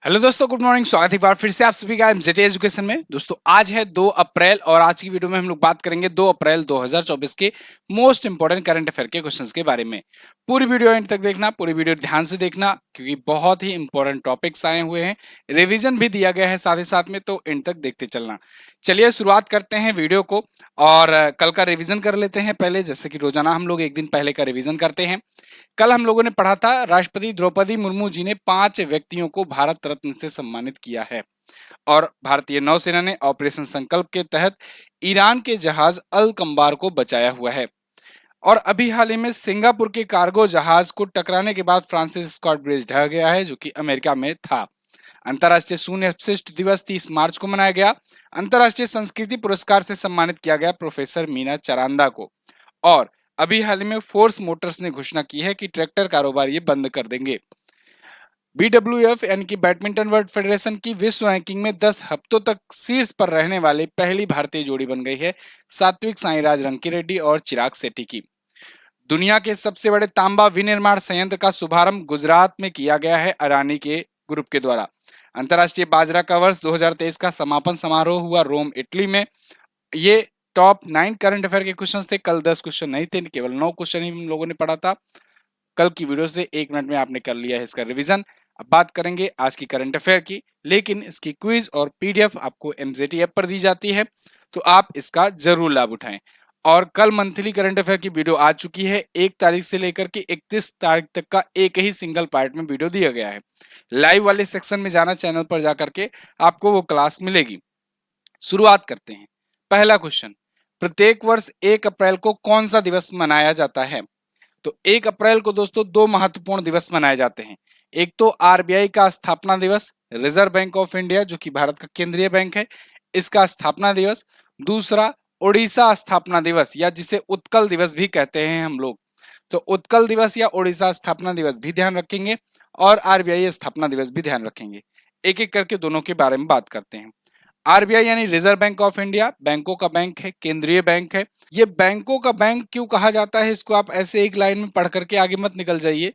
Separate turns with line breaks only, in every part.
Hello दोस्तों, good morning. स्वागत है एक बार फिर से आप सभी का एमजेटी एजुकेशन में। दोस्तों आज है 2 अप्रैल और आज की वीडियो में हम लोग बात करेंगे 2 अप्रैल 2024 के मोस्ट इंपोर्टेंट करंट अफेयर के क्वेश्चंस के बारे में। पूरी वीडियो एंड तक देखना, पूरी वीडियो ध्यान से देखना क्योंकि बहुत ही इंपॉर्टेंट टॉपिक्स आए हुए हैं, रिवीजन भी दिया गया है साथ ही साथ में, तो एंड तक देखते चलना। चलिए शुरुआत करते हैं वीडियो को और कल का रिवीजन कर लेते हैं पहले, जैसे कि रोजाना हम लोग एक दिन पहले का रिवीजन करते हैं। कल हम लोगों ने पढ़ा था राष्ट्रपति द्रौपदी मुर्मू जी ने 5 व्यक्तियों को भारत रत्न से सम्मानित किया है और भारतीय नौसेना ने ऑपरेशन संकल्प के तहत ईरान के जहाज अल कंबार को बचाया हुआ है। और अभी हाल ही में सिंगापुर के कार्गो जहाज को टकराने के बाद फ्रांसिस स्कॉट ब्रिज ढह गया है, जो कि अमेरिका में था। अंतर्राष्ट्रीय शून्य अपशिष्ट दिवस 30 मार्च को मनाया गया। अंतर्राष्ट्रीय संस्कृति पुरस्कार से सम्मानित किया गया प्रोफेसर मीना चरांदा को। और अभी हाल ही में फोर्स मोटर्स ने घोषणा की है कि ट्रैक्टर कारोबार ये बंद कर देंगे। BWF यानी कि बैडमिंटन वर्ल्ड फेडरेशन की विश्व रैंकिंग में 10 हफ्तों तक शीर्ष पर रहने वाली पहली भारतीय जोड़ी बन गई है सात्विक साईराज रंकीरेड्डी और चिराग शेट्टी की। दुनिया के सबसे बड़े तांबा विनिर्माण संयंत्र का शुभारंभ गुजरात में किया गया है अडानी के ग्रुप के द्वारा। अंतर्राष्ट्रीय बाजरा का वर्ष 2023 का समापन समारोह हुआ रोम, इटली में। ये टॉप 9 करंट अफेयर के क्वेश्चन थे। कल 10 क्वेश्चन नहीं थे, केवल 9 क्वेश्चन ही हम लोगों ने पढ़ा था। कल की वीडियो से 1 मिनट में आपने कर लिया है इसका रिवीजन। अब बात करेंगे आज की करंट अफेयर की, लेकिन इसकी क्विज और पीडीएफ आपको एमजेटी ऐप पर दी जाती है, तो आप इसका जरूर लाभ उठाएं। और कल मंथली करंट अफेयर की वीडियो आ चुकी है। 1 तारीख से लेकर के 31 तारीख तक का एक ही सिंगल पार्ट में वीडियो दिया गया है। लाइव वाले सेक्शन में जाना, चैनल पर जाकर के आपको वो क्लास मिलेगी। शुरुआत करते हैं। पहला क्वेश्चन, प्रत्येक वर्ष 1 अप्रैल को कौन सा दिवस मनाया जाता है? तो 1 अप्रैल को दोस्तों 2 महत्वपूर्ण दिवस मनाए जाते हैं। एक तो आरबीआई का स्थापना दिवस, रिजर्व बैंक ऑफ इंडिया जो कि भारत का केंद्रीय बैंक है, इसका स्थापना दिवस। दूसरा ओडिशा स्थापना दिवस, या जिसे उत्कल दिवस भी कहते हैं हम लोग। तो उत्कल दिवस या ओडिशा स्थापना दिवस भी ध्यान रखेंगे और आरबीआई स्थापना दिवस भी ध्यान रखेंगे। एक एक करके दोनों के बारे में बात करते हैं। आरबीआई यानी रिजर्व बैंक ऑफ इंडिया, बैंकों का बैंक है, केंद्रीय बैंक है। ये बैंकों का बैंक क्यों कहा जाता है, इसको आप ऐसे एक लाइन में पढ़ करके आगे मत निकल जाइए।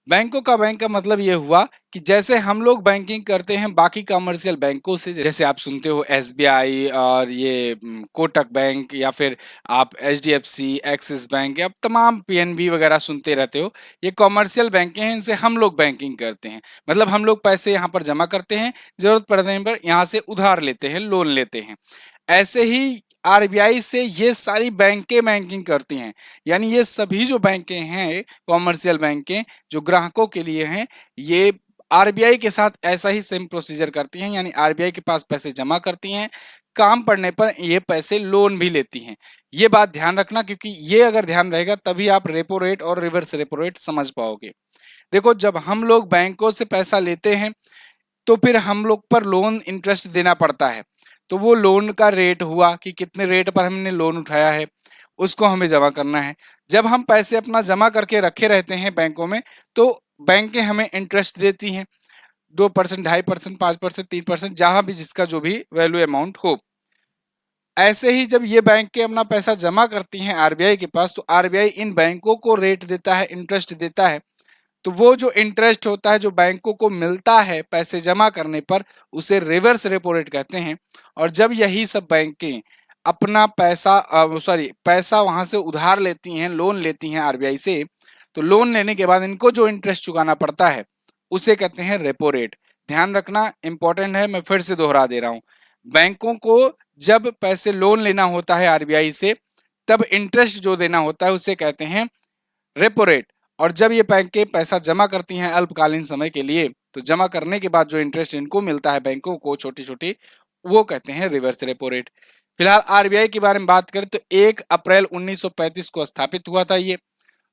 बैंकों का बैंक का मतलब ये हुआ कि जैसे हम लोग बैंकिंग करते हैं बाकी कमर्शियल बैंकों से, जैसे आप सुनते हो एसबीआई और ये कोटक बैंक, या फिर आप एचडीएफसी, एक्सिस बैंक, या तमाम पीएनबी वगैरह सुनते रहते हो, ये कमर्शियल बैंक हैं, इनसे हम लोग बैंकिंग करते हैं। मतलब हम लोग पैसे यहाँ पर जमा करते हैं, जरूरत पड़ने पर यहाँ से उधार लेते हैं, लोन लेते हैं। ऐसे ही आरबीआई से ये सारी बैंकें बैंकिंग करती हैं। यानी ये सभी जो बैंकें हैं, कॉमर्शियल बैंकें जो ग्राहकों के लिए हैं, ये आरबीआई के साथ ऐसा ही सेम प्रोसीजर करती हैं। यानी आरबीआई के पास पैसे जमा करती हैं, काम पड़ने पर ये पैसे लोन भी लेती हैं। ये बात ध्यान रखना, क्योंकि ये अगर ध्यान रहेगा तभी आप रेपो रेट और रिवर्स रेपो रेट समझ पाओगे। देखो, जब हम लोग बैंकों से पैसा लेते हैं तो फिर हम लोग पर लोन इंटरेस्ट देना पड़ता है। तो वो लोन का रेट हुआ कि कितने रेट पर हमने लोन उठाया है, उसको हमें जमा करना है। जब हम पैसे अपना जमा करके रखे रहते हैं बैंकों में, तो बैंकें हमें इंटरेस्ट देती हैं 2%, 2.5%, 5%, 3%, जहां भी जिसका जो भी वैल्यू अमाउंट हो। ऐसे ही जब ये बैंकें अपना पैसा जमा करती हैं आरबीआई के पास, तो आरबीआई इन बैंकों को रेट देता है, इंटरेस्ट देता है। तो वो जो इंटरेस्ट होता है जो बैंकों को मिलता है पैसे जमा करने पर, उसे रिवर्स रेपो रेट कहते हैं। और जब यही सब बैंकें अपना पैसा वहां से उधार लेती हैं, लोन लेती हैं आरबीआई से, तो लोन लेने के बाद इनको जो इंटरेस्ट चुकाना पड़ता है उसे कहते हैं रेपो रेट। ध्यान रखना, इंपॉर्टेंट है, मैं फिर से दोहरा दे रहा हूं। बैंकों को जब पैसे लोन लेना होता है आरबीआई से, तब इंटरेस्ट जो देना होता है उसे कहते हैं रेपो रेट। और जब ये बैंकें पैसा जमा करती हैं अल्पकालीन समय के लिए, तो जमा करने के बाद जो इंटरेस्ट इनको मिलता है बैंकों को छोटी छोटी, वो कहते हैं रिवर्स रेपो रेट। फिलहाल आरबीआई के बारे में बात करें तो 1 अप्रैल 1935 को स्थापित हुआ था ये।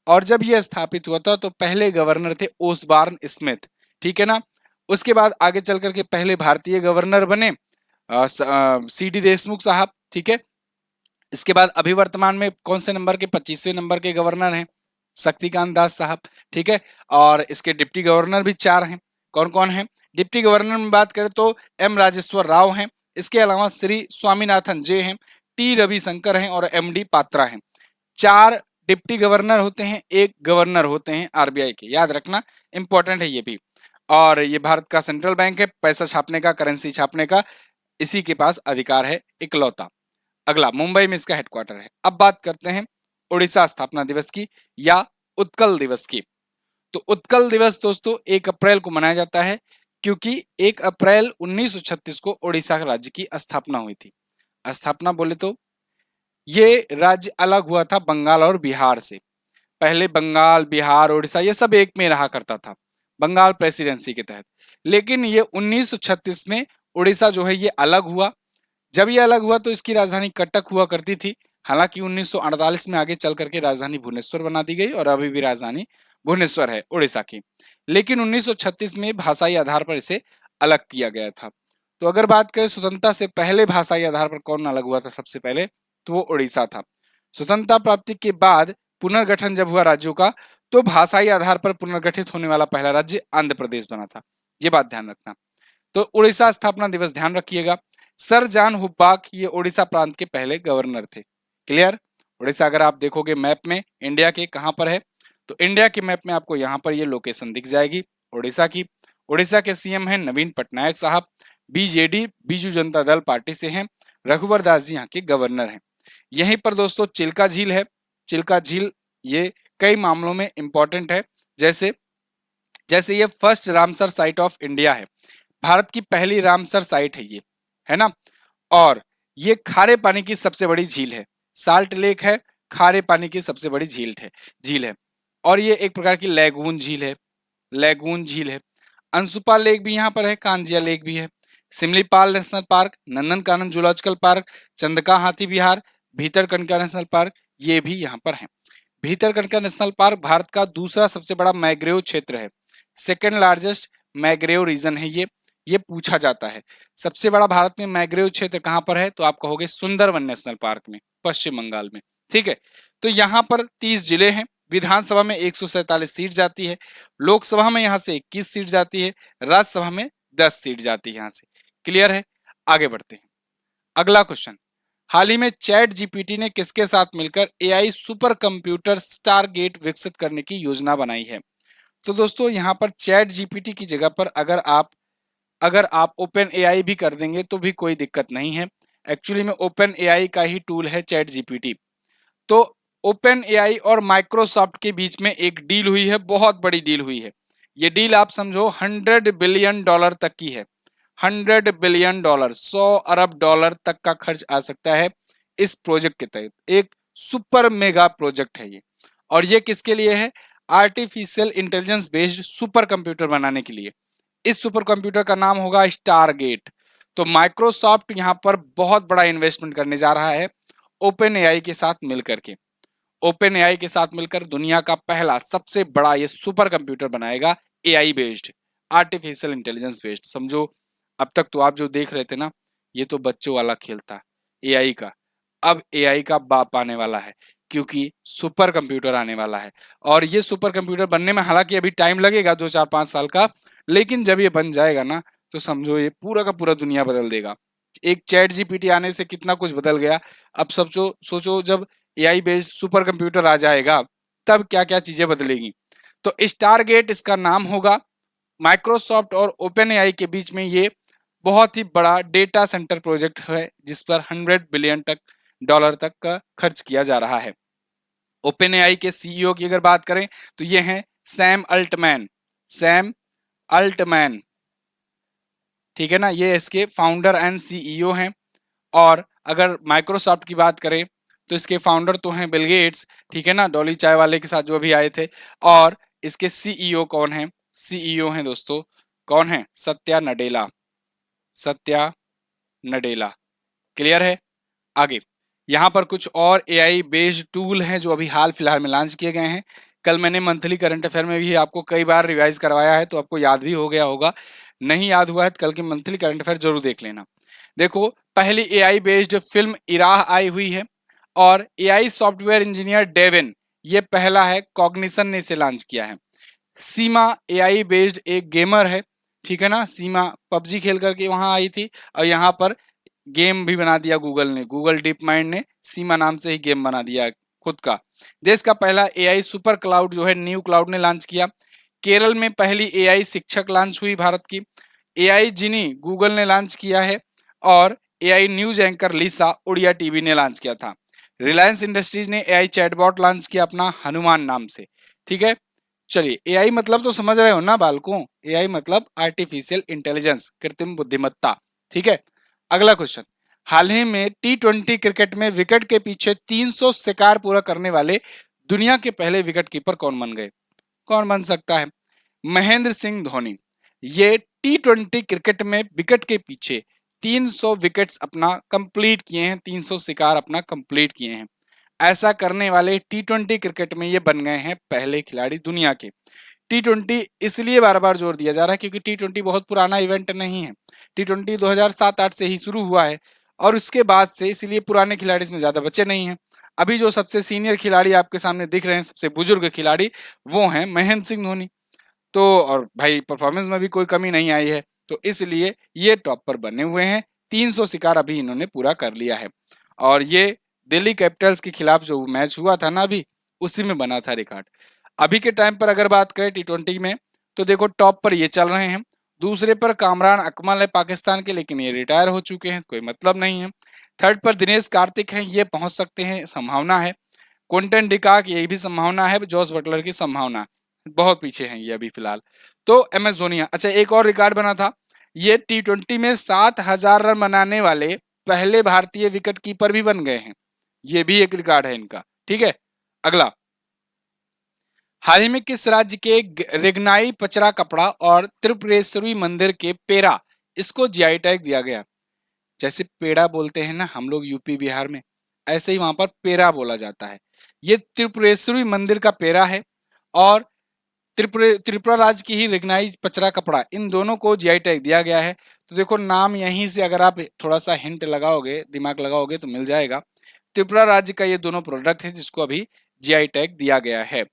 और जब ये स्थापित हुआ था तो पहले गवर्नर थे ओसबॉर्न स्मिथ, ठीक है ना। उसके बाद आगे चल करके पहले भारतीय गवर्नर बने सीडी देशमुख साहब, ठीक है। इसके बाद अभी वर्तमान में कौन से नंबर के 25वें नंबर के गवर्नर हैं? शक्तिकांत दास साहब, ठीक है। और इसके डिप्टी गवर्नर भी 4 हैं। कौन कौन है? डिप्टी गवर्नर में बात करें तो एम राजेश्वर राव हैं। इसके अलावा श्री स्वामीनाथन जे हैं, टी रविशंकर हैं और एम डी पात्रा हैं। 4 डिप्टी गवर्नर होते हैं, 1 गवर्नर होते हैं आरबीआई के, याद रखना, इंपॉर्टेंट है ये भी। और ये भारत का सेंट्रल बैंक है, पैसा छापने का, करेंसी छापने का इसी के पास अधिकार है इकलौता। अगला, मुंबई में इसका हेडक्वार्टर है। अब बात करते हैं उड़ीसा स्थापना दिवस की या उत्कल दिवस की। तो उत्कल दिवस दोस्तों 1 अप्रैल को मनाया जाता है, क्योंकि 1 अप्रैल 1936 को उड़ीसा राज्य की स्थापना हुई थी। स्थापना बोले तो ये राज्य अलग हुआ था बंगाल और बिहार से। पहले बंगाल, बिहार, उड़ीसा ये सब एक में रहा करता था बंगाल प्रेसिडेंसी के तहत। लेकिन ये 1936 में उड़ीसा जो है ये अलग हुआ। जब ये अलग हुआ तो इसकी राजधानी कटक हुआ करती थी। हालांकि 1948 में आगे चल करके राजधानी भुवनेश्वर बना दी गई और अभी भी राजधानी भुवनेश्वर है उड़ीसा की। लेकिन 1936 में भाषाई आधार पर इसे अलग किया गया था। तो अगर बात करें स्वतंत्रता से पहले भाषाई आधार पर कौन अलग हुआ था सबसे पहले, तो वो उड़ीसा था। स्वतंत्रता प्राप्ति के बाद पुनर्गठन जब हुआ राज्यों का, तो भाषाई आधार पर पुनर्गठित होने वाला पहला राज्य आंध्र प्रदेश बना था। ये बात ध्यान रखना। तो उड़ीसा स्थापना दिवस ध्यान रखिएगा। सर जॉन हुब्बाक ये उड़ीसा प्रांत के पहले गवर्नर थे। क्लियर। उड़ीसा अगर आप देखोगे मैप में इंडिया के कहां पर है, तो इंडिया के मैप में आपको यहां पर ये लोकेशन दिख जाएगी उड़ीसा की। उड़ीसा के सीएम हैं नवीन पटनायक साहब, बीजेडी बीजू जनता दल पार्टी से हैं। रघुवर दास जी यहाँ के गवर्नर हैं। यहीं पर दोस्तों चिल्का झील है। चिल्का झील ये कई मामलों में इंपॉर्टेंट है। जैसे जैसे ये first Ramsar site of India है, भारत की पहली रामसर साइट है ये, है ना। और ये खारे पानी की सबसे बड़ी झील है। साल्ट लेक है, खारे पानी की सबसे बड़ी झील है। और ये एक प्रकार की लैगून झील है। लैगून झील है। अंशुपा लेक भी यहाँ पर है, कांजिया लेक भी है। Simlipal national park, Nandankanan zoological park, Chandaka हाथी विहार, भीतरकनिका नेशनल पार्क ये भी यहाँ पर है। भीतरकनिका नेशनल पार्क भारत का दूसरा सबसे बड़ा मैग्रोव क्षेत्र है। सेकेंड लार्जेस्ट मैग्रोव रीजन है ये पूछा जाता है। सबसे बड़ा भारत में मैग्रोव क्षेत्र कहां पर है, तो आप कहोगे सुंदरवन नेशनल पार्क में, पश्चिम बंगाल में। ठीक है। तो यहाँ पर 30 जिले हैं। विधानसभा में 147 सीट जाती है। लोकसभा में यहाँ से 21 सीट जाती है। राज्यसभा में 10 सीट जाती है यहाँ से। क्लियर है। आगे बढ़ते हैं। अगला क्वेश्चन, हाल ही में चैट जीपीटी ने किसके साथ मिलकर एआई सुपर कंप्यूटर स्टारगेट विकसित करने की योजना बनाई है। तो दोस्तों यहाँ पर चैट जीपीटी की जगह पर अगर आप ओपन एआई भी कर देंगे तो भी कोई दिक्कत नहीं है। एक्चुअली में ओपन एआई का ही टूल है चैट जीपीटी। तो ओपन एआई और माइक्रोसॉफ्ट के बीच में एक डील हुई है, बहुत बड़ी डील हुई है। ये डील आप समझो $100 बिलियन तक की है। $100 बिलियन, $100 अरब तक का खर्च आ सकता है इस प्रोजेक्ट के तहत। एक सुपर मेगा प्रोजेक्ट है ये। और ये किसके लिए है, artificial intelligence based super computer बनाने के लिए। इस सुपर कंप्यूटर का नाम होगा स्टारगेट। तो माइक्रोसॉफ्ट यहां पर बहुत बड़ा इन्वेस्टमेंट करने जा रहा है ओपन एआई के साथ मिलकर के। ओपन एआई के साथ मिलकर दुनिया का पहला सबसे बड़ा ये सुपर कंप्यूटर बनाएगा, AI based, artificial intelligence based. समझो अब तक तो आप जो देख रहे थे ना, ये तो बच्चों वाला खेल था एआई का। अब एआई का बाप आने वाला है, क्योंकि सुपर कंप्यूटर आने वाला है। और ये सुपर कंप्यूटर बनने में हालांकि अभी टाइम लगेगा 2 4 5 साल का, लेकिन जब ये बन जाएगा ना तो समझो ये पूरा का पूरा दुनिया बदल देगा। एक चैट जीपीटी आने से कितना कुछ बदल गया। अब सब सोचो जब एआई बेस्ड सुपर कंप्यूटर आ जाएगा तब क्या क्या चीजें बदलेगी। तो स्टारगेट इसका नाम होगा। माइक्रोसॉफ्ट और ओपन एआई के बीच में ये बहुत ही बड़ा डेटा सेंटर प्रोजेक्ट है, जिस पर $100 बिलियन तक का खर्च किया जा रहा है। ओपन एआई के सीईओ की अगर बात करें तो ये हैं सैम अल्टमैन। सैम अल्टमैन, ठीक है ना, ये इसके फाउंडर एंड सीईओ हैं। और अगर माइक्रोसॉफ्ट की बात करें तो इसके फाउंडर तो हैं बिल गेट्स, ठीक है ना, डॉली चाय वाले के साथ जो अभी आए थे। और इसके सीईओ कौन है, सीईओ हैं दोस्तों, कौन है, सत्या नडेला। सत्या नडेला। क्लियर है। आगे यहाँ पर कुछ और एआई बेस्ड टूल हैं जो अभी हाल फिलहाल में लॉन्च किए गए हैं। कल मैंने मंथली करंट अफेयर में भी आपको कई बार रिवाइज करवाया है, तो आपको याद भी हो गया होगा। नहीं याद हुआ है तो कल के मंथली करंट अफेयर जरूर देख लेना। देखो, पहली एआई बेस्ड फिल्म इराह आई हुई है। और एआई सॉफ्टवेयर इंजीनियर डेविन, ये पहला है, कॉग्निशन ने इसे लॉन्च किया है। सीमा एआई बेस्ड एक गेमर है, ठीक है ना। सीमा पबजी खेल करके वहां आई थी और यहाँ पर गेम भी बना दिया गूगल ने, गूगल डीप माइंड ने सीमा नाम से ही गेम बना दिया खुद का। देश का पहला एआई सुपर क्लाउड जो है न्यू क्लाउड ने लॉन्च किया। केरल में पहली एआई शिक्षक लॉन्च हुई भारत की। एआई जिनी गूगल ने लॉन्च किया है। और एआई न्यूज एंकर लिसा उड़िया टीवी ने लॉन्च किया था। रिलायंस इंडस्ट्रीज ने एआई चैटबॉट लॉन्च किया अपना हनुमान नाम से। ठीक है, चलिए एआई मतलब तो समझ रहे हो ना बालकों, एआई मतलब आर्टिफिशियल इंटेलिजेंस, कृत्रिम बुद्धिमत्ता। ठीक है, अगला क्वेश्चन, हाल ही में टी20 क्रिकेट में विकेट के पीछे 300 शिकार पूरा करने वाले दुनिया के पहले विकेट कीपर कौन बन गए? कौन बन सकता है? महेंद्र सिंह धोनी। ये टी20 क्रिकेट में विकेट के पीछे 300 विकेट्स अपना कंप्लीट किए हैं, 300 शिकार अपना कंप्लीट किए हैं। ऐसा करने वाले टी20 क्रिकेट में ये बन गए हैं पहले खिलाड़ी दुनिया के। टी20 इसलिए बार बार जोर दिया जा रहा है क्योंकि टी20 बहुत पुराना इवेंट नहीं है। टी20 2007-8 से ही शुरू हुआ है और उसके बाद से इसलिए पुराने खिलाड़ी इसमें ज्यादा बचे नहीं हैं। अभी जो सबसे सीनियर खिलाड़ी आपके सामने दिख रहे हैं, सबसे बुजुर्ग खिलाड़ी, वो हैं महेंद्र सिंह धोनी। तो और भाई परफॉर्मेंस में भी कोई कमी नहीं आई है, तो इसलिए ये टॉप पर बने हुए हैं। 300 शिकार अभी इन्होंने पूरा कर लिया है। और ये दिल्ली कैपिटल्स के खिलाफ जो मैच हुआ था ना अभी, उसी में बना था रिकॉर्ड। अभी के टाइम पर अगर बात करें टी20 में, तो देखो टॉप पर ये चल रहे हैं। दूसरे पर कामरान अकमल है पाकिस्तान के, लेकिन ये रिटायर हो चुके हैं, कोई मतलब नहीं है। थर्ड पर दिनेश कार्तिक हैं, ये पहुंच सकते हैं, संभावना है। क्विंटन डिकाक, ये भी संभावना है। जॉस बटलर की संभावना, बहुत पीछे हैं ये अभी फिलहाल। तो एम एस धोनी। अच्छा, एक और रिकॉर्ड बना था, ये टी20 में 7,000 रन बनाने वाले पहले भारतीय विकेट कीपर भी बन गए हैं। ये भी एक रिकॉर्ड है इनका। ठीक है, अगला, हाल ही में किस राज्य के रेगनाई पचरा कपड़ा और त्रिपुरेश्वरी मंदिर के पेड़ा, इसको जीआई टैग दिया गया? जैसे पेड़ा बोलते हैं ना हम लोग यूपी बिहार में, ऐसे ही वहां पर पेड़ा बोला जाता है। ये त्रिपुरेश्वरी मंदिर का पेड़ा है और त्रिपुरा राज्य की ही रिगनाइज पचरा कपड़ा, इन दोनों को जीआई टैग दिया गया है। तो देखो नाम यहीं से अगर आप थोड़ा सा हिंट लगाओगे, दिमाग लगाओगे तो मिल जाएगा। त्रिपुरा राज्य का ये दोनों प्रोडक्ट है जिसको अभी जीआई टैग दिया गया है।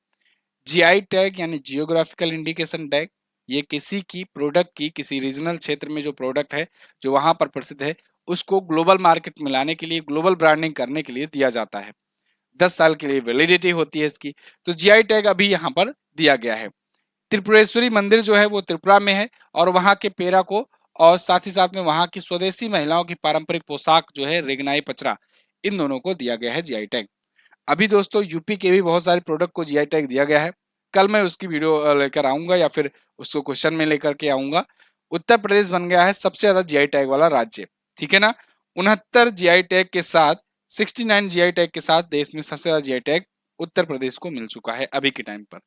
जीआई टैग यानी जियोग्राफिकल इंडिकेशन टैग, ये किसी की प्रोडक्ट की किसी रीजनल क्षेत्र में जो प्रोडक्ट है जो वहां पर प्रसिद्ध है, उसको ग्लोबल मार्केट में लाने के लिए, ग्लोबल ब्रांडिंग करने के लिए दिया जाता है। 10 साल के लिए वैलिडिटी होती है इसकी। तो जीआई टैग अभी यहाँ पर दिया गया है। त्रिपुरेश्वरी मंदिर जो है वो त्रिपुरा में है और वहां के पेड़ा को, और साथ ही साथ में वहां की स्वदेशी महिलाओं की पारंपरिक पोशाक जो है रेगनाई पचरा, इन दोनों को दिया गया है जीआई टैग। अभी दोस्तों यूपी के भी बहुत सारे प्रोडक्ट को जीआई टैग दिया गया है। कल मैं उसकी वीडियो लेकर आऊंगा या फिर उसको क्वेश्चन में लेकर के आऊंगा। उत्तर प्रदेश बन गया है सबसे ज्यादा जीआई टैग वाला राज्य। ठीक है ना, 69 जीआई टैग के साथ, 69 जीआई टैग के साथ देश में सबसे ज्यादा जीआई टैग उत्तर प्रदेश को मिल चुका है अभी के टाइम पर।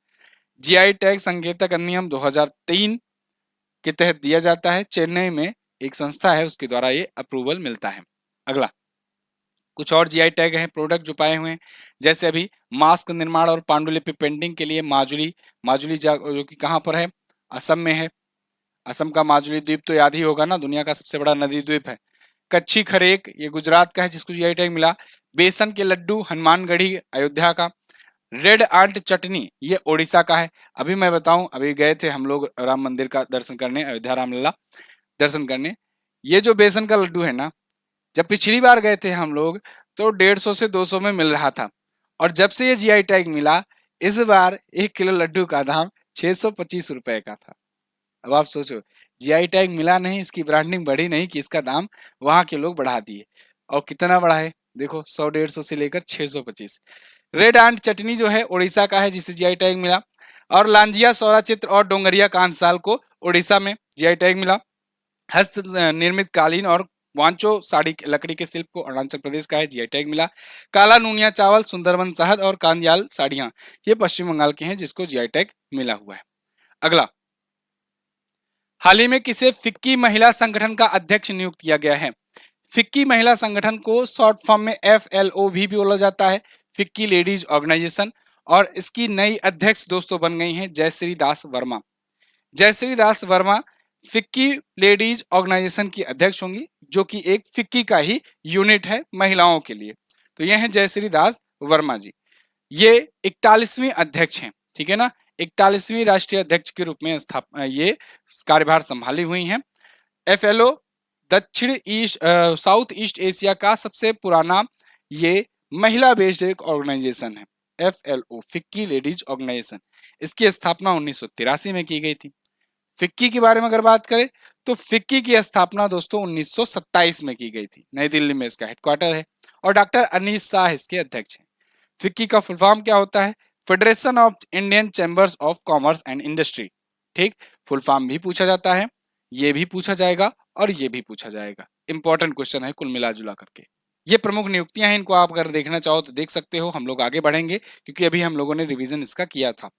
जीआई टैग संकेतक अधिनियम 2003 के तहत दिया जाता है। चेन्नई में एक संस्था है, उसके द्वारा ये अप्रूवल मिलता है। अगला, कुछ और जीआई टैग हैं प्रोडक्ट जो पाए हुए हैं, जैसे अभी मास्क निर्माण और पांडुलिपि पेंटिंग के लिए माजुली, जो कि कहाँ पर है, असम में है। असम का माजुली द्वीप तो याद ही होगा ना, दुनिया का सबसे बड़ा नदी द्वीप है। कच्छी खरेक, ये गुजरात का है जिसको जीआई टैग मिला। बेसन के लड्डू हनुमानगढ़ी अयोध्या का। रेड आंट चटनी, ये ओडिशा का है। अभी मैं बताऊं, अभी गए थे हम लोग राम मंदिर का दर्शन करने, अयोध्या रामलला दर्शन करने। ये जो बेसन का लड्डू है ना, जब पिछली बार गए थे हम लोग तो 150 से 200 में मिल रहा था, और जब से ये जीआई टैग मिला, इस बार 1 किलो लड्डू का दाम 625 रुपए का था। अब आप सोचो, जीआई टैग मिला नहीं, इसकी ब्रांडिंग बढ़ी नहीं कि इसका दाम वहां के लोग बढ़ा दिए। और कितना बढ़ा है देखो, 100-150 से लेकर 625। रेड आंट चटनी जो है उड़ीसा का है जिसे जीआई टैग मिला। और लांजिया सौरा चित्र और डोंगरिया कांसाल को उड़ीसा में जीआई टैग मिला। हस्त निर्मित कालीन और वांचो साड़ी लकड़ी के शिल्प को अरुणाचल प्रदेश का है, जीआई टैग मिला। काला नूनिया चावल, सुंदरबन शहद और कांदियाल साड़ियां, ये पश्चिम बंगाल के हैं जिसको जीआई टैग मिला हुआ है। अगला, हाल ही में किसे फिक्की महिला संगठन का अध्यक्ष नियुक्त किया गया है? फिक्की महिला संगठन को शॉर्ट फॉर्म में FLO भी बोला जाता है, फिक्की लेडीज ऑर्गेनाइजेशन। और इसकी नई अध्यक्ष दोस्तों बन गई हैं जयश्री दास वर्मा। जयश्री दास वर्मा फिक्की लेडीज ऑर्गेनाइजेशन की अध्यक्ष होंगी, जो कि एक फिक्की का ही यूनिट है महिलाओं के लिए। तो ये हैं जयश्री दास वर्मा जी। ये 41वीं अध्यक्ष हैं, ठीक है ना, 41वीं राष्ट्रीय अध्यक्ष के रूप में ये कार्यभार संभाली हुई हैं। FLO दक्षिण ईस्ट साउथ ईस्ट एशिया का सबसे पुराना ये महिला बेस्ड एक ऑर्गेनाइजेशन है। FLO फिक्की लेडीज ऑर्गेनाइजेशन, इसकी स्थापना 1983 में की गई थी। फिक्की के बारे में अगर बात करें तो फिक्की की स्थापना दोस्तों 1927 में की गई थी, नई दिल्ली में इसका हेडक्वार्टर है और डॉक्टर अनीस शाह इसके अध्यक्ष हैं। फिक्की का फुल फॉर्म क्या होता है? Federation of Indian chambers of commerce and industry. ठीक, फुल फॉर्म भी पूछा जाता है, ये भी पूछा जाएगा और ये भी पूछा जाएगा। इंपॉर्टेंट क्वेश्चन है कुल मिला जुला करके। ये प्रमुख नियुक्तियां हैं, इनको आप अगर देखना चाहो तो देख सकते हो। हम लोग आगे बढ़ेंगे क्योंकि अभी हम लोगों ने रिवीजन इसका किया था।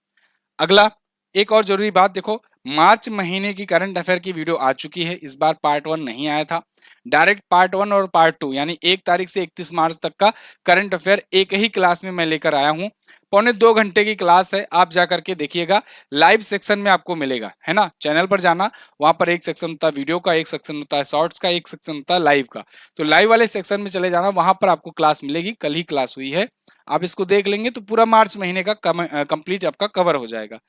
अगला एक और जरूरी बात देखो, मार्च महीने की करंट अफेयर की वीडियो आ चुकी है, इस बार पार्ट 1 नहीं आया था। डायरेक्ट पार्ट 1 और पार्ट 2 यानी 1 तारीख से 31 मार्च तक का करंट अफेयर एक ही क्लास में मैं लेकर आया हूं। 1.25 घंटे की क्लास है, आप जाकर के देखिएगा, लाइव सेक्शन में आपको मिलेगा, है ना। चैनल पर जाना, वहां पर एक सेक्शन होता है वीडियो का, एक सेक्शन होता है शॉर्ट्स का, एक सेक्शन होता है लाइव का। तो लाइव वाले सेक्शन में चले जाना, वहां पर आपको क्लास मिलेगी, कल ही क्लास हुई है। आप इसको देख लेंगे तो पूरा मार्च महीने का कंप्लीट आपका कवर हो जाएगा।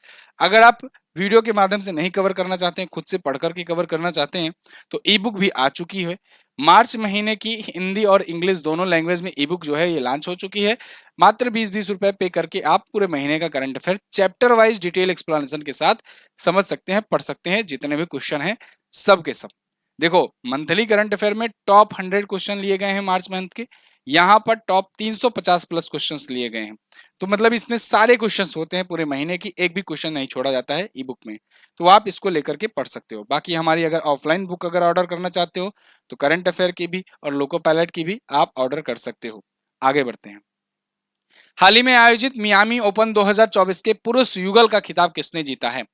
अगर आप वीडियो के माध्यम से नहीं कवर करना चाहते हैं, खुद से पढ़ करके कवर करना चाहते हैं, तो ई बुक भी आ चुकी है। मार्च महीने की हिंदी और इंग्लिश दोनों लैंग्वेज में ई बुक जो है ये लॉन्च हो चुकी है। मात्र 20-20 रुपए पे करके आप पूरे महीने का current affair chapter wise detail explanation के साथ समझ सकते हैं, पढ़ सकते हैं। जितने भी क्वेश्चन हैं सब के सब, देखो मंथली करंट अफेयर में टॉप 100 क्वेश्चन लिए गए हैं मार्च मंथ के, यहाँ पर टॉप 350 प्लस क्वेश्चंस लिए गए हैं। तो मतलब इसमें सारे क्वेश्चंस होते हैं पूरे महीने की, एक भी क्वेश्चन नहीं छोड़ा जाता है ई बुक में। तो आप इसको लेकर के पढ़ सकते हो। बाकी हमारी अगर ऑफलाइन बुक अगर ऑर्डर करना चाहते हो तो करंट अफेयर की भी और लोको पायलट की भी आप ऑर्डर कर सकते हो। आगे बढ़ते हैं। हाल ही में आयोजित मियामी ओपन 2024 के पुरुष युगल का खिताब किसने जीता है?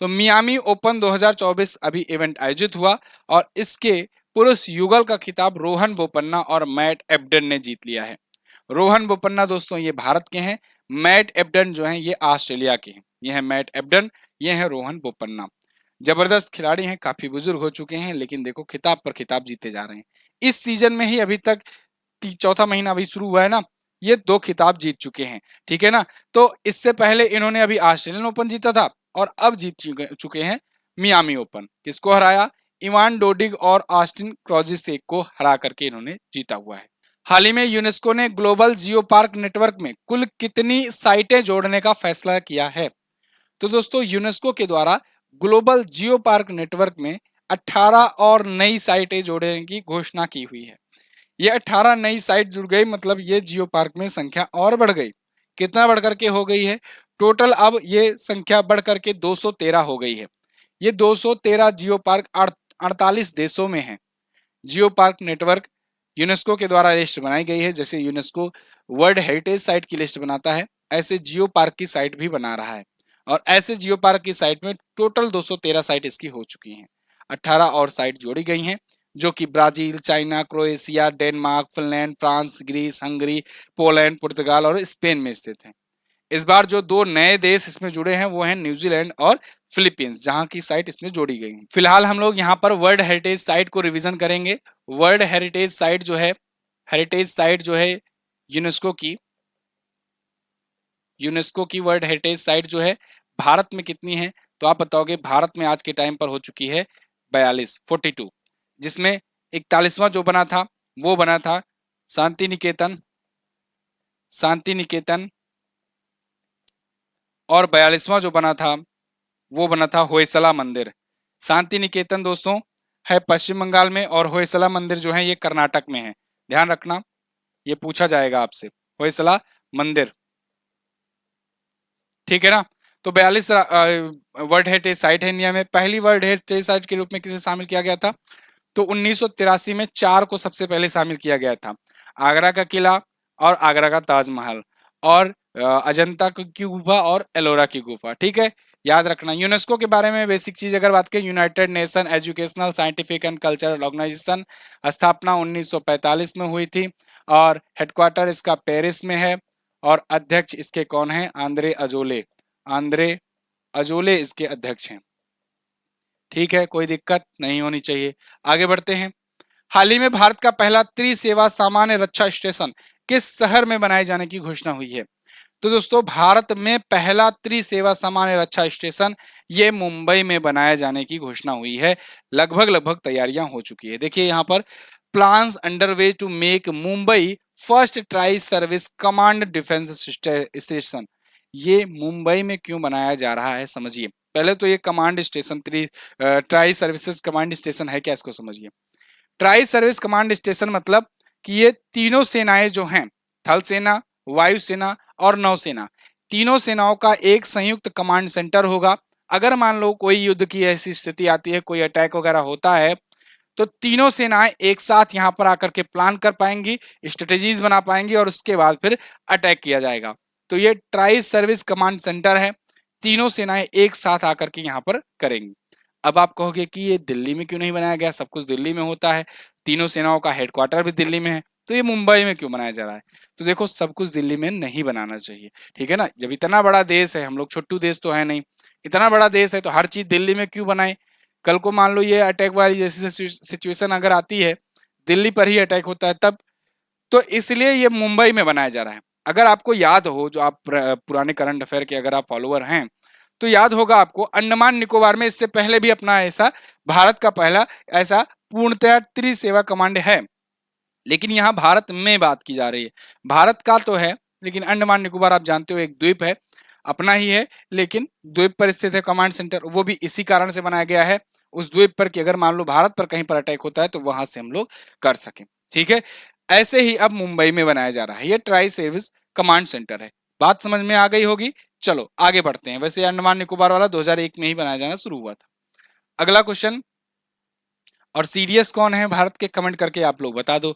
तो मियामी ओपन 2024 अभी इवेंट आयोजित हुआ और इसके पुरुष युगल का खिताब रोहन बोपन्ना और मैट एब्डन ने जीत लिया है। रोहन बोपन्ना दोस्तों ये भारत के हैं, मैट एब्डन जो हैं ये ऑस्ट्रेलिया के हैं। ये है मैट एब्डन, ये है रोहन बोपन्ना। जबरदस्त खिलाड़ी हैं, काफी बुजुर्ग हो चुके हैं, लेकिन देखो खिताब पर खिताब जीते जा रहे हैं। इस सीजन में ही अभी तक चौथा महीना अभी शुरू हुआ है ना, ये 2 खिताब जीत चुके हैं, ठीक है ना। तो इससे पहले इन्होंने अभी ऑस्ट्रेलियन ओपन जीता था और अब जीत चुके हैं मियामी ओपन। किसको हराया? इवान डोडिग और ऑस्टिन क्रॉजिसेक को हरा करके इन्होंने जीता हुआ है। हाल ही में यूनेस्को ने ग्लोबल जियो पार्क नेटवर्क में कुल कितनी साइटें जोड़ने का फैसला किया है? तो दोस्तों यूनेस्को के द्वारा ग्लोबल जियो पार्क नेटवर्क में 18 और नई साइटें जोड़ने की घोषणा की हुई है। ये 18 नई साइट जुड़ गई, मतलब ये जियो पार्क में संख्या और बढ़ गई। कितना बढ़ करके हो गई है? टोटल अब ये संख्या बढ़ करके 213 हो गई है। ये 213 जियो पार्क 48 देशों में है। जियो पार्क नेटवर्क यूनेस्को के द्वारा लिस्ट बनाई गई है। जैसे यूनेस्को वर्ल्ड हेरिटेज साइट की लिस्ट बनाता है, ऐसे जियो पार्क की साइट भी बना रहा है। और ऐसे जियो पार्क की साइट में टोटल 213 साइट इसकी हो चुकी हैं। 18 और साइट जोड़ी गई हैं, जो कि Brazil, China, Croatia, Denmark, Finland, France, Greece, Hungary, Poland, पुर्तगाल और स्पेन में स्थित है। इस बार जो 2 नए देश इसमें जुड़े हैं वो हैं न्यूजीलैंड और फिलीपींस, जहां की साइट इसमें जोड़ी गई है। फिलहाल हम लोग यहाँ पर वर्ल्ड हेरिटेज साइट को रिवीजन करेंगे। वर्ल्ड हेरिटेज साइट जो है यूनेस्को की वर्ल्ड हेरिटेज साइट जो है भारत में कितनी है? तो आप बताओगे भारत में आज के टाइम पर हो चुकी है 42, जिसमें 41वां जो बना था वो बना था शांति निकेतन और 42वां जो बना था वो बना था होयसला मंदिर। शांति निकेतन दोस्तों है पश्चिम बंगाल में और होयसला मंदिर जो है ये कर्नाटक में है। ध्यान रखना, ये पूछा जाएगा आपसे, होयसला मंदिर, ठीक है ना। तो 42 वर्ल्ड हेरिटेज साइट है इंडिया में। पहली वर्ल्ड हेरिटेज साइट के रूप में किसे शामिल किया गया था? तो 1983 में 4 को सबसे पहले शामिल किया गया था। आगरा का किला और आगरा का ताजमहल और अजंता की गुफा और एलोरा की गुफा, ठीक है, याद रखना। यूनेस्को के बारे में बेसिक चीज अगर बात करें, United Nation Educational Scientific and Cultural Organization, स्थापना 1945 में हुई थी और हेडक्वार्टर इसका पेरिस में है और अध्यक्ष इसके कौन है? आंद्रे अजोले इसके अध्यक्ष हैं, ठीक है, कोई दिक्कत नहीं होनी चाहिए। आगे बढ़ते हैं। हाल ही में भारत का पहला त्रिसेवा सामान्य रक्षा स्टेशन किस शहर में बनाए जाने की घोषणा हुई है? तो दोस्तों भारत में पहला त्रिसेवा सामान्य रक्षा स्टेशन ये मुंबई में बनाए जाने की घोषणा हुई है। लगभग तैयारियां हो चुकी है। देखिए यहाँ पर plans underway to make Mumbai first tri service command defence station. ये मुंबई में क्यों बनाया जा रहा है समझिए। पहले तो ये command station tri services command station है क्या, इसको समझिए। ट्राई सर्विस कमांड स्टेशन मतलब कि ये तीनों सेनाएं जो हैं, थल सेना, वायुसेना और नौसेना, तीनों सेनाओं का एक संयुक्त कमांड सेंटर होगा। अगर मान लो कोई युद्ध की ऐसी स्थिति आती है, कोई अटैक वगैरह होता है, तो तीनों सेनाएं एक साथ यहां पर आकर के प्लान कर पाएंगी, स्ट्रेटेजीज बना पाएंगी और उसके बाद फिर अटैक किया जाएगा। तो ये ट्राई सर्विस कमांड सेंटर है, तीनों सेनाएं एक साथ आकर के यहां पर करेंगी। अब आप कहोगे कि ये दिल्ली में क्यों नहीं बनाया गया, सब कुछ दिल्ली में होता है, तीनों सेनाओं का हेडक्वार्टर भी दिल्ली में है, तो ये मुंबई में क्यों बनाया जा रहा है। तो देखो, सब कुछ दिल्ली में नहीं बनाना चाहिए, ठीक है ना। जब इतना बड़ा देश है, हम लोग छोटू देश तो है नहीं, इतना बड़ा देश है, तो हर चीज दिल्ली में क्यों बनाए। कल को मान लो ये अटैक वाली जैसी सिचुएशन अगर आती है, दिल्ली पर ही अटैक होता है तब, तो इसलिए ये मुंबई में बनाया जा रहा है। अगर आपको याद हो, जो आप पुराने करंट अफेयर के अगर आप फॉलोअर हैं, तो याद होगा आपको, अंडमान निकोबार में इससे पहले भी अपना ऐसा भारत का पहला ऐसा पूर्णतः त्रिसेवा कमांड है, लेकिन यहाँ भारत में बात की जा रही है। भारत का तो है, लेकिन अंडमान निकोबार आप जानते हो एक द्वीप है, अपना ही है, लेकिन द्वीप पर स्थित है कमांड सेंटर, वो भी इसी कारण से बनाया गया है उस द्वीप पर कि अगर मान लो भारत पर कहीं पर अटैक होता है तो वहां से हम लोग कर सकें, ठीक है। ऐसे ही अब मुंबई में बनाया जा रहा है, ये ट्राई सर्विस कमांड सेंटर है। बात समझ में आ गई होगी। चलो आगे बढ़ते हैं। वैसे अंडमान निकोबार वाला 2001 में ही बनाया जाना शुरू हुआ था। अगला क्वेश्चन, और सीडीएस कौन है भारत के, कमेंट करके आप लोग बता दो।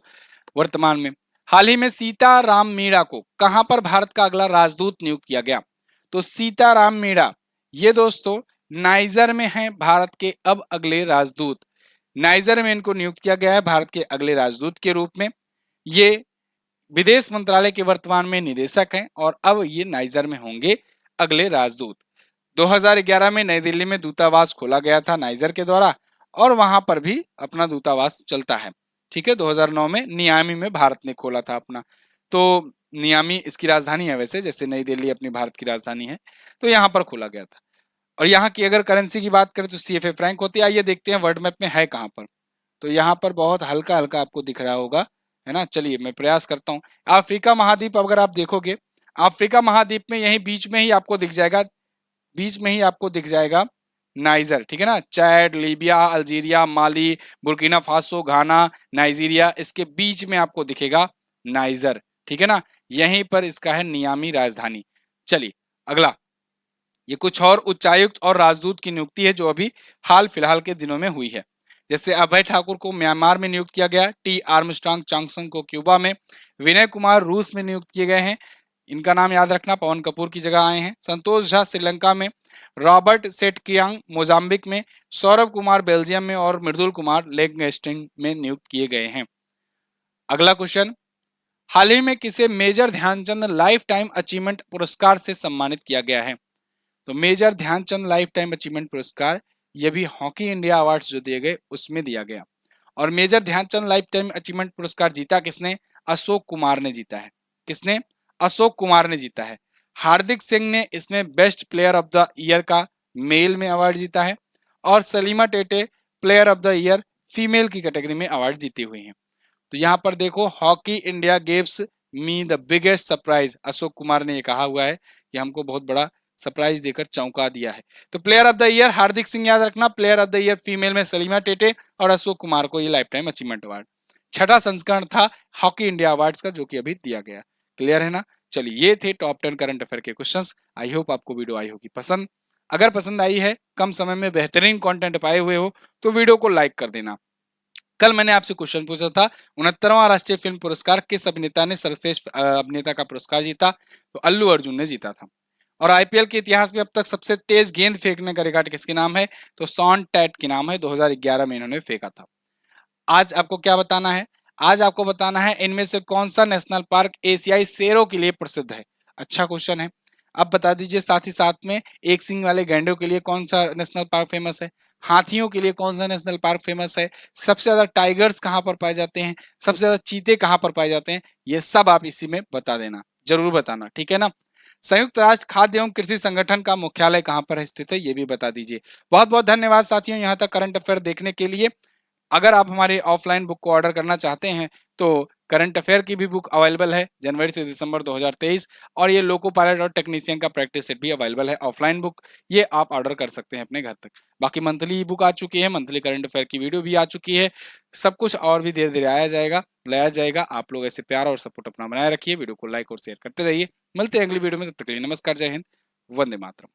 वर्तमान में हाल ही में सीताराम मीणा को कहां पर भारत का अगला राजदूत नियुक्त किया गया। तो सीताराम मीणा ये दोस्तों नाइजर में है भारत के अब अगले राजदूत। नाइजर में इनको नियुक्त किया गया है भारत के अगले राजदूत के रूप में। ये विदेश मंत्रालय के वर्तमान में निदेशक हैं और अब ये नाइजर में होंगे अगले राजदूत। 2011 में नई दिल्ली में दूतावास खोला गया था नाइजर के द्वारा, और वहां पर भी अपना दूतावास चलता है, ठीक है। 2009 में नियामी में भारत ने खोला था अपना, तो नियामी इसकी राजधानी है, वैसे जैसे नई दिल्ली अपनी भारत की राजधानी है, तो यहाँ पर खोला गया था। और यहाँ की अगर करेंसी की बात करें तो सीएफए फ्रैंक होती है। आइए देखते हैं वर्ल्ड मैप में है कहाँ पर। तो यहाँ पर बहुत हल्का हल्का आपको दिख रहा होगा, है ना। चलिए मैं प्रयास करता हूँ। अफ्रीका महाद्वीप अगर आप देखोगे, अफ्रीका महाद्वीप में यही बीच में ही आपको दिख जाएगा, बीच में ही आपको दिख जाएगा नाइजर, ठीक है ना। चैड, लीबिया, अल्जीरिया, माली, बुर्किना फासो, घाना, नाइजीरिया, इसके बीच में आपको दिखेगा नाइजर, ठीक है ना। यहीं पर इसका है नियामी राजधानी। चलिए अगला, ये कुछ और उच्चायुक्त और राजदूत की नियुक्ति है जो अभी हाल फिलहाल के दिनों में हुई है। जैसे अभय ठाकुर को म्यांमार में नियुक्त किया गया, टी आर्मस्ट्रांग चांगसन को क्यूबा में, विनय कुमार रूस में नियुक्त किए गए हैं, इनका नाम याद रखना, पवन कपूर की जगह आए हैं। संतोष झा श्रीलंका में, रॉबर्ट सेटकियांग मोजाम्बिक में, सौरभ कुमार बेल्जियम में और मृदुल कुमार लेगस्टिंग में नियुक्त किए गए हैं। अगला क्वेश्चन, हाल ही में किसे Major Dhyanchand lifetime achievement पुरस्कार से सम्मानित किया गया है। तो Major Dhyanchand lifetime achievement पुरस्कार ये भी हॉकी इंडिया अवार्ड्स जो दिए गए उसमें दिया गया। और Major Dhyanchand lifetime achievement पुरस्कार जीता किसने, अशोक कुमार ने जीता है। किसने, अशोक कुमार ने जीता है। हार्दिक सिंह ने इसमें best player of the year का मेल में अवार्ड जीता है, और Salima Tete player of the year female की कैटेगरी में अवार्ड जीती हुई हैं। तो यहाँ पर देखो, hockey India gives me the biggest surprise, Ashok Kumar ने ये कहा हुआ है कि हमको बहुत बड़ा सरप्राइज देकर चौंका दिया है। तो प्लेयर ऑफ द ईयर हार्दिक सिंह याद रखना, player of the year female में सलीमा टेटे, और अशोक कुमार को ये लाइफ टाइम अचीवमेंट अवार्ड। छठा संस्करण था हॉकी इंडिया अवार्ड्स का, जो कि अभी दिया गया। क्लियर है ना। चलिए ये थे टॉप 10 करंट अफेयर के क्वेश्चंस। आई होप आपको वीडियो आई होगी पसंद। अगर पसंद आई है, कम समय में बेहतरीन कंटेंट पाए हुए हो, तो वीडियो को लाइक कर देना। कल मैंने आपसे क्वेश्चन पूछा था, 69वां राष्ट्रीय फिल्म पुरस्कार किस अभिनेता ने सर्वश्रेष्ठ अभिनेता का पुरस्कार जीता। तो अल्लू अर्जुन ने जीता था। और आईपीएल के इतिहास में अब तक सबसे तेज गेंद फेंकने का रिकॉर्ड किसके नाम है, तो शॉन टैट के नाम है, 2011 में इन्होंने फेंका था। आज आपको क्या बताना है, आज आपको बताना है इनमें से कौन सा नेशनल पार्क एशियाई शेरों के लिए प्रसिद्ध है। अच्छा क्वेश्चन है। अब बता दीजिए साथ ही साथ में, एक सींग वाले गैंडों के लिए कौन सा नेशनल पार्क फेमस है, हाथियों के लिए कौन सा नेशनल पार्क फेमस है, सबसे ज्यादा टाइगर्स कहाँ पर पाए जाते हैं, सबसे ज्यादा चीते कहाँ पर पाए जाते हैं, ये सब आप इसी में बता देना, जरूर बताना, ठीक है ना। संयुक्त राष्ट्र खाद्य एवं कृषि संगठन का मुख्यालय कहाँ पर स्थित है, ये भी बता दीजिए। बहुत बहुत धन्यवाद साथियों यहाँ तक करंट अफेयर देखने के लिए। अगर आप हमारे ऑफलाइन बुक को ऑर्डर करना चाहते हैं तो करंट अफेयर की भी बुक अवेलेबल है जनवरी से दिसंबर 2023, और ये लोको पायलट और टेक्नीशियन का प्रैक्टिस सेट भी अवेलेबल है ऑफलाइन बुक, ये आप ऑर्डर कर सकते हैं अपने घर तक। बाकी मंथली ई बुक आ चुकी है, मंथली करंट अफेयर की वीडियो भी आ चुकी है, सब कुछ और भी धीरे धीरे आया जाएगा, लाया जाएगा। आप लोग ऐसे प्यार और सपोर्ट अपना बनाए रखिए, वीडियो को लाइक और शेयर करते रहिए। मिलते हैं अगली वीडियो में, तब तक के लिए नमस्कार, जय हिंद, वंदे मातरम।